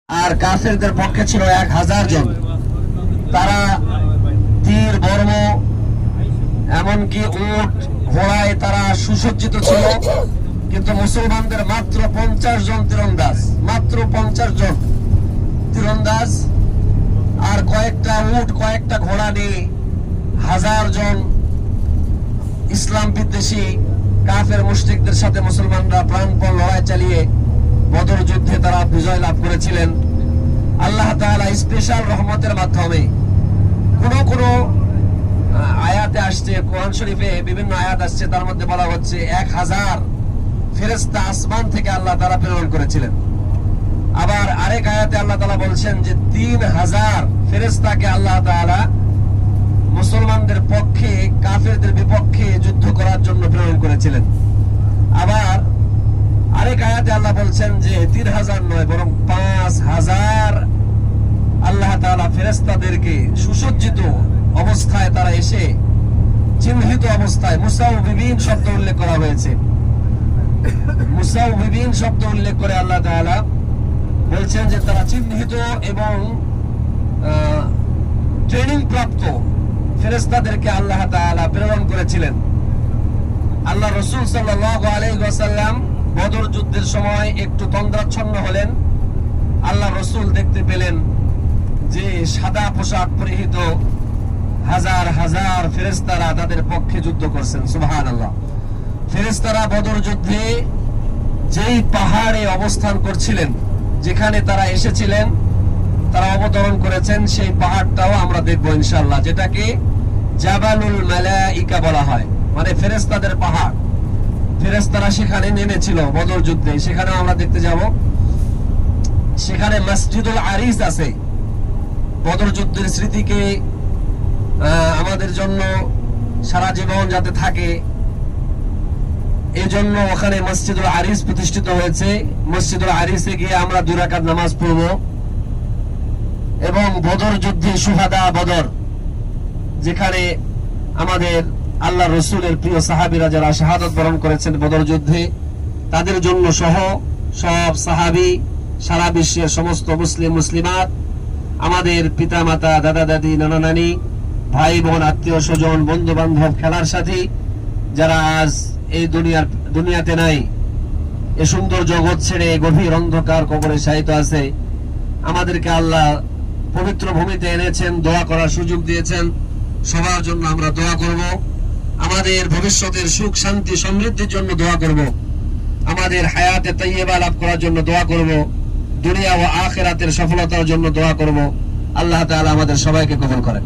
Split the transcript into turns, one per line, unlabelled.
আর কাফেরদের পক্ষে ছিল 1000 জন। তারা তীর বর্ম এমনকি উট ঘোড়ায় তারা সুসজ্জিত ছিল, কিন্তু মুসলমানদের মাত্র 50 জন তীরন্দাজ, মাত্র 50 জন তীরন্দাজ আর কয়েকটা উট কয়েকটা ঘোড়া নিয়ে 1000 জন ইসলাম বিদ্বেষী কাফের মুশরিকদের সাথে মুসলমানরা প্রাণপণ লড়াই চালিয়ে বদর যুদ্ধে তারা বিজয় লাভ করেছিলেন। আল্লাহ তাআলা স্পেশাল রহমতের মাধ্যমে কোন আয়াতে আসছে, কোরআন শরীফে বিভিন্ন আয়াত আসছে, তার মধ্যে বলা হচ্ছে 1000 ফেরেশতা আসমান থেকে আল্লাহ তাআলা প্রেরণ করেছিলেন। আবার আরেক আয়াতে আল্লাহ তাআলা বলছেন যে 3000 ফেরেশতাকে আল্লাহ তাআলা মুসলমানদের পক্ষে কাফেরদের বিপক্ষে যুদ্ধ করার জন্য প্রেরণ করেছিলেন। আবার আরেক আয়াতে আল্লাহ বলছেন যে 3000 নয় বরং 5000 আল্লাহ তাআলা ফেরেশতাদেরকে সুসজ্জিত অবস্থায় তারা এসে চিহ্নিত অবস্থায় মুসাউবিবিন শব্দ উল্লেখ করা হয়েছে। মুসাউবিবিন শব্দ উল্লেখ করে আল্লাহ তাআলা বলছেন যে তারা চিহ্নিত এবং ট্রেনিং প্রাপ্ত ফেরেশতাদেরকে আল্লাহ তাআলা প্রেরণ করেছিলেন। আল্লাহ রাসূল সাল্লাল্লাহু আলাইহি ওয়াসাল্লাম বদর যুদ্ধের সময় একটু তন্দ্রাচ্ছন্ন হলেন। আল্লাহ রাসূল দেখতে পেলেন যে সাদা পোশাক পরিহিত হাজার হাজার ফেরেশতারা তাদের পক্ষে যুদ্ধ করছেন। সুবহানাল্লাহ। ফেরেশতারা বদর যুদ্ধে যেই পাহাড়ে অবস্থান করছিলেন, যেখানে তারা এসেছিলেন, তারা অবতরণ করেছেন, সেই পাহাড়টাও আমরা দেখবো ইনশাআল্লাহ, যেটাকে জাবালুল মালাইকা বলা হয়, মানে ফেরেশতাদের পাহাড়। ফেরেশতারা সেখানে নেমেছিল বদর যুদ্ধে, সেখানেও আমরা দেখতে যাব। সেখানে মসজিদুল আরিস আছে। বদর যুদ্ধের স্মৃতিকে আমাদের জন্য সারা জীবন যাতে থাকে এই জন্য ওখানে মসজিদুল আরিস প্রতিষ্ঠিত হয়েছে। মসজিদুল আরিসে গিয়ে আমরা 2 রাকাত নামাজ পড়ব এবং বদর যুদ্ধে শুহাদা বদর, যেখানে আমাদের আল্লাহ রসুলের প্রিয় সাহাবীরা যারা শাহাদাত বরণ করেছেন বদর যুদ্ধে, তাদের জন্য সহ সব সাহাবী, সারা বিশ্বের সমস্ত মুসলিম মুসলিমাত, আমাদের পিতা মাতা, দাদা দাদি, নানা নানি, ভাই বোন, আত্মীয় স্বজন, বন্ধু বান্ধব, খেলার সাথী যারা আজ এই দুনিয়াতে নাই, এ সুন্দর জগৎ ছেড়ে গভীর অন্ধকার কবরে শায়িত আছে, আমাদেরকে আল্লাহ পবিত্র ভূমিতে এনেছেন, দোয়া করার সুযোগ দিয়েছেন। সবার জন্য আমরা দোয়া করব। আমাদের ভবিষ্যতের সুখ শান্তি সমৃদ্ধির জন্য দোয়া করব। আমাদের হায়াতে তাইয়্যিবা লাভ করার জন্য দোয়া করব। দুনিয়া ও আখিরাতের সফলতার জন্য দোয়া করব। আল্লাহ তাআলা আমাদের সবাইকে কবুল করেন।